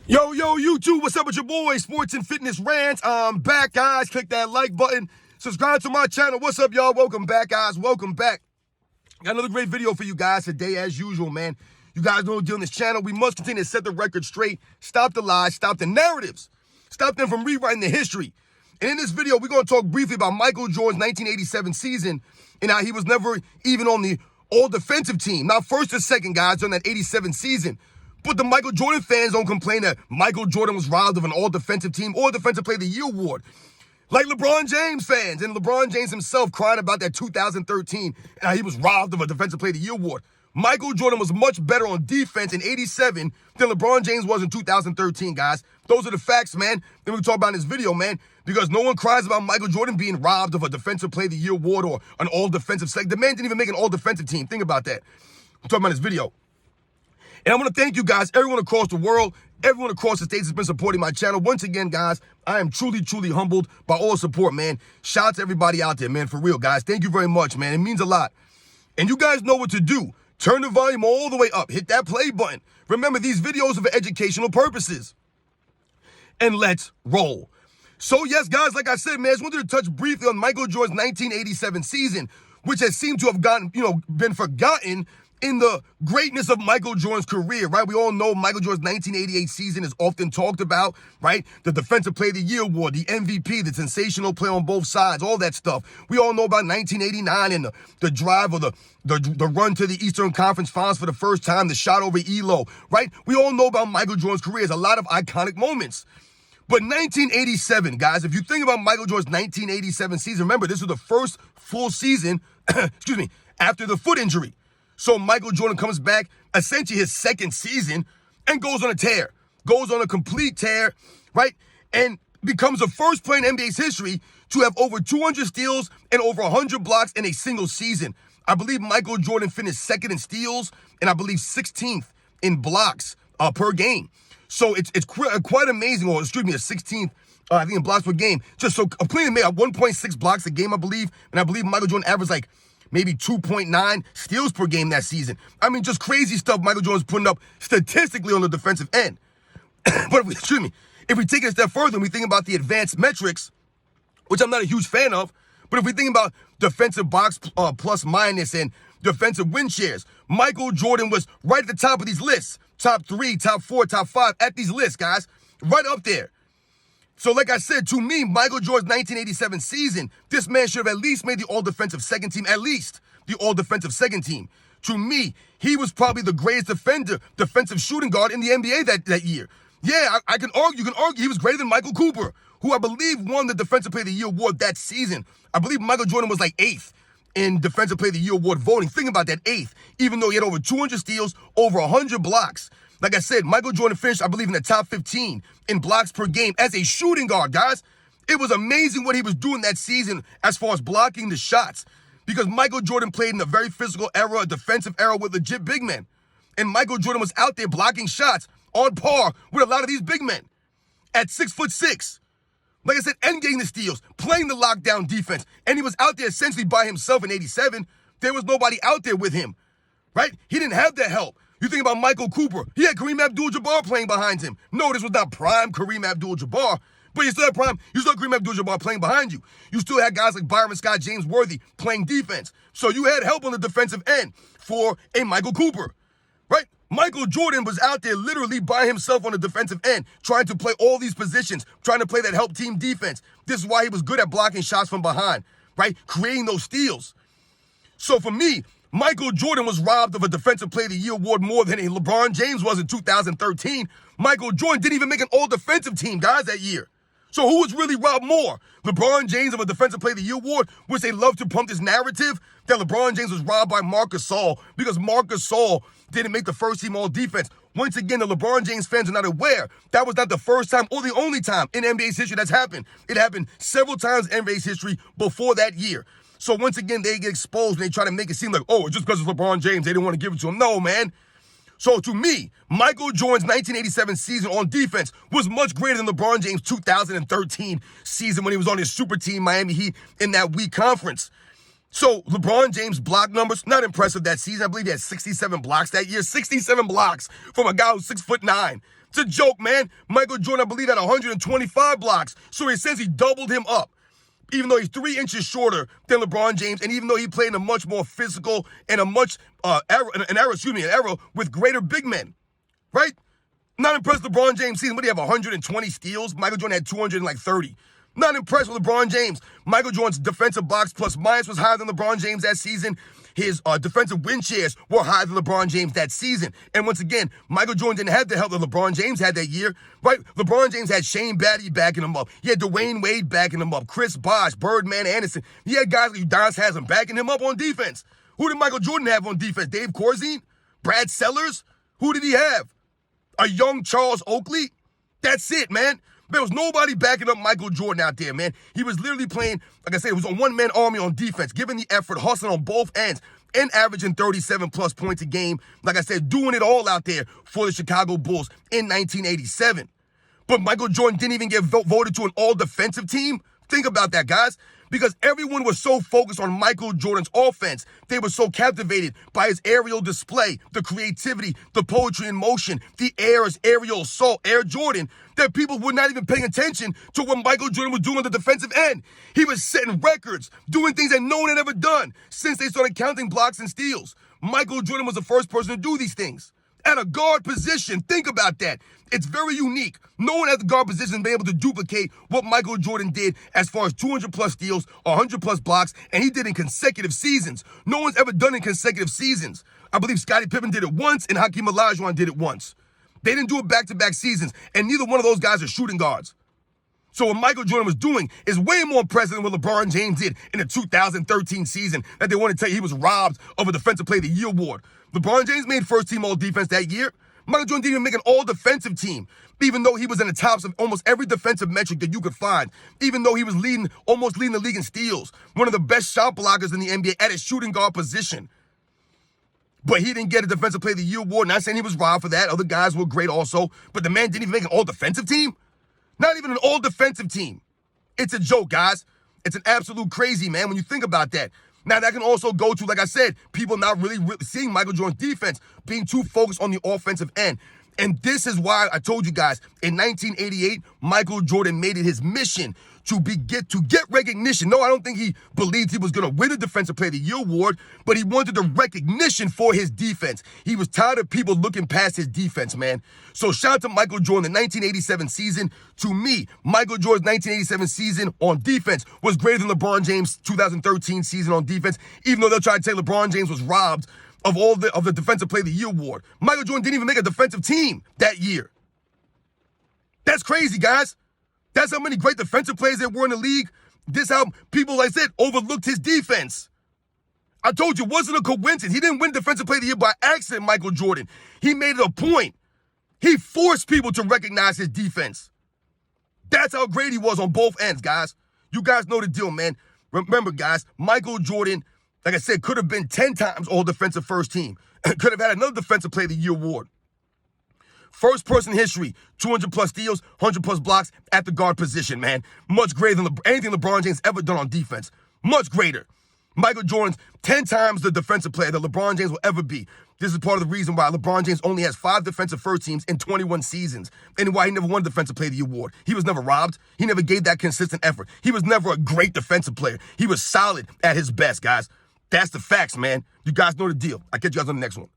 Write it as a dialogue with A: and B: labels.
A: Yo, YouTube, what's up with your boy, Sports and Fitness Rants? I'm back, guys. Click that like button. Subscribe to my channel. What's up, y'all? Welcome back, guys. Welcome back. Got another great video for you guys today, as usual, man. You guys know the deal on this channel. We must continue to set the record straight. Stop the lies. Stop the narratives. Stop them from rewriting the history. And in this video, we're going to talk briefly about Michael Jordan's 1987 season and how he was never even on the all-defensive team. Not first or second, guys, on that 87 season. But the Michael Jordan fans don't complain that Michael Jordan was robbed of an all-defensive team or Defensive Player of the Year award. Like LeBron James fans and LeBron James himself crying about that 2013 and how he was robbed of a Defensive Player of the Year award. Michael Jordan was much better on defense in 87 than LeBron James was in 2013, guys. Those are the facts, man. Then we talk about in this video, man, because no one cries about Michael Jordan being robbed of a Defensive Player of the Year award or an all-defensive select. The man didn't even make an all-defensive team. Think about that. I'm talking about this video. And I want to thank you guys, everyone across the world, everyone across the states has been supporting my channel. Once again, guys, I am truly humbled by all the support, man. Shout out to everybody out there, man, for real, guys. Thank you very much, man. It means a lot. And you guys know what to do. Turn the volume all the way up. Hit that play button. Remember, these videos are for educational purposes. And let's roll. So, yes, guys, like I said, man, I just wanted to touch briefly on Michael Jordan's 1987 season, which has seemed to have been forgotten in the greatness of Michael Jordan's career, right? We all know Michael Jordan's 1988 season is often talked about, right? The Defensive Player of the Year award, the MVP, the sensational play on both sides, all that stuff. We all know about 1989 and the drive or the run to the Eastern Conference Finals for the first time, the shot over Elo, right? We all know about Michael Jordan's career. There's a lot of iconic moments. But 1987, guys, if you think about Michael Jordan's 1987 season, remember, this was the first full season, after the foot injury. So Michael Jordan comes back, essentially his second season, and goes on a tear. Goes on a complete tear, right? And becomes the first player in NBA's history to have over 200 steals and over 100 blocks in a single season. I believe Michael Jordan finished second in steals and I believe 16th in blocks per game. So it's quite amazing, or excuse me, a 16th, I think, in blocks per game. Just so completely made 1.6 blocks a game, I believe. And I believe Michael Jordan averaged like maybe 2.9 steals per game that season. I mean, just crazy stuff Michael Jordan's putting up statistically on the defensive end. But if we take it a step further and we think about the advanced metrics, which I'm not a huge fan of, but if we think about defensive box plus minus and defensive win shares, Michael Jordan was right at the top of these lists. Top 3, top 4, top 5 at these lists, guys. Right up there. So like I said, to me, Michael Jordan's 1987 season, this man should have at least made the all-defensive second team, at least the all-defensive second team. To me, he was probably the greatest defensive shooting guard in the NBA that year. Yeah, you can argue he was greater than Michael Cooper, who I believe won the Defensive Player of the Year award that season. I believe Michael Jordan was like 8th in Defensive Player of the Year award voting. Think about that, 8th, even though he had over 200 steals, over 100 blocks. Like I said, Michael Jordan finished, I believe, in the top 15 in blocks per game as a shooting guard, guys. It was amazing what he was doing that season as far as blocking the shots, because Michael Jordan played in a very physical era, a defensive era with legit big men. And Michael Jordan was out there blocking shots on par with a lot of these big men at 6'6". Like I said, and getting the steals, playing the lockdown defense. And he was out there essentially by himself in 87. There was nobody out there with him, right? He didn't have that help. You think about Michael Cooper. He had Kareem Abdul-Jabbar playing behind him. No, this was not prime Kareem Abdul-Jabbar, but you still had Kareem Abdul-Jabbar playing behind you. You still had guys like Byron Scott, James Worthy playing defense. So you had help on the defensive end for a Michael Cooper, right? Michael Jordan was out there literally by himself on the defensive end, trying to play all these positions, trying to play that help team defense. This is why he was good at blocking shots from behind, right? Creating those steals. So for me, Michael Jordan was robbed of a Defensive Player of the Year award more than a LeBron James was in 2013. Michael Jordan didn't even make an all-defensive team, guys, that year. So who was really robbed more? LeBron James of a Defensive Player of the Year award, which they love to pump this narrative that LeBron James was robbed by Marc Gasol because Marc Gasol didn't make the first team all-defense. Once again, the LeBron James fans are not aware. That was not the first time or the only time in NBA's history that's happened. It happened several times in NBA's history before that year. So once again, they get exposed and they try to make it seem like, oh, just because it's LeBron James, they didn't want to give it to him. No, man. So to me, Michael Jordan's 1987 season on defense was much greater than LeBron James' 2013 season when he was on his super team, Miami Heat, in that weak conference. So LeBron James' block numbers, not impressive that season. I believe he had 67 blocks that year. 67 blocks from a guy who's 6'9". It's a joke, man. Michael Jordan, I believe, had 125 blocks. So he says he doubled him up. Even though he's 3 inches shorter than LeBron James, and even though he played in a much more physical and a much an era with greater big men, right? Not impressed with LeBron James' season. What do you have, 120 steals? Michael Jordan had 230. Not impressed with LeBron James. Michael Jordan's defensive box plus minus was higher than LeBron James that season. His defensive win shares were higher than LeBron James that season. And once again, Michael Jordan didn't have the help that LeBron James had that year, right? LeBron James had Shane Battier backing him up. He had Dwayne Wade backing him up, Chris Bosh, Birdman Anderson. He had guys like Udonis Haslem backing him up on defense. Who did Michael Jordan have on defense? Dave Corzine? Brad Sellers? Who did he have? A young Charles Oakley? That's it, man. There was nobody backing up Michael Jordan out there, man. He was literally playing, like I said, it was a one-man army on defense, giving the effort, hustling on both ends, and averaging 37-plus points a game. Like I said, doing it all out there for the Chicago Bulls in 1987. But Michael Jordan didn't even get voted to an all-defensive team. Think about that, guys. Because everyone was so focused on Michael Jordan's offense. They were so captivated by his aerial display, the creativity, the poetry in motion, the airs, aerial assault, Air Jordan, that people were not even paying attention to what Michael Jordan was doing on the defensive end. He was setting records, doing things that no one had ever done since they started counting blocks and steals. Michael Jordan was the first person to do these things. At a guard position, think about that. It's very unique. No one at the guard position has been able to duplicate what Michael Jordan did as far as 200-plus steals, 100-plus blocks, and he did in consecutive seasons. No one's ever done it in consecutive seasons. I believe Scottie Pippen did it once, and Hakeem Olajuwon did it once. They didn't do it back-to-back seasons, and neither one of those guys are shooting guards. So what Michael Jordan was doing is way more impressive than what LeBron James did in the 2013 season that they want to tell you he was robbed of a Defensive Player of the Year award. LeBron James made first-team all-defense that year. Michael Jordan didn't even make an all-defensive team, even though he was in the tops of almost every defensive metric that you could find, even though he was almost leading the league in steals, one of the best shot blockers in the NBA at his shooting guard position. But he didn't get a Defensive Player of the Year award. Not saying he was robbed for that. Other guys were great also. But the man didn't even make an all-defensive team? Not even an all-defensive team. It's a joke, guys. It's an absolute crazy, man, when you think about that. Now, that can also go to, like I said, people not really seeing Michael Jordan's defense, being too focused on the offensive end. And this is why I told you guys, in 1988, Michael Jordan made it his mission to get recognition. No, I don't think he believed he was going to win a Defensive Player of the Year award, but he wanted the recognition for his defense. He was tired of people looking past his defense, man. So shout out to Michael Jordan, the 1987 season. To me, Michael Jordan's 1987 season on defense was greater than LeBron James' 2013 season on defense, even though they'll try to say LeBron James was robbed of the Defensive Player of the Year award. Michael Jordan didn't even make a defensive team that year. That's crazy, guys. That's how many great defensive players there were in the league. This how people, like I said, overlooked his defense. I told you, it wasn't a coincidence. He didn't win Defensive Player of the Year by accident, Michael Jordan. He made it a point. He forced people to recognize his defense. That's how great he was on both ends, guys. You guys know the deal, man. Remember, guys, Michael Jordan, like I said, could have been 10 times all-defensive first team. Could have had another Defensive Player of the Year award. First person in history, 200-plus steals, 100-plus blocks at the guard position, man. Much greater than anything LeBron James ever done on defense. Much greater. Michael Jordan's 10 times the defensive player that LeBron James will ever be. This is part of the reason why LeBron James only has 5 defensive first teams in 21 seasons, and why he never won a Defensive Player of the Year award. He was never robbed. He never gave that consistent effort. He was never a great defensive player. He was solid at his best, guys. That's the facts, man. You guys know the deal. I'll catch you guys on the next one.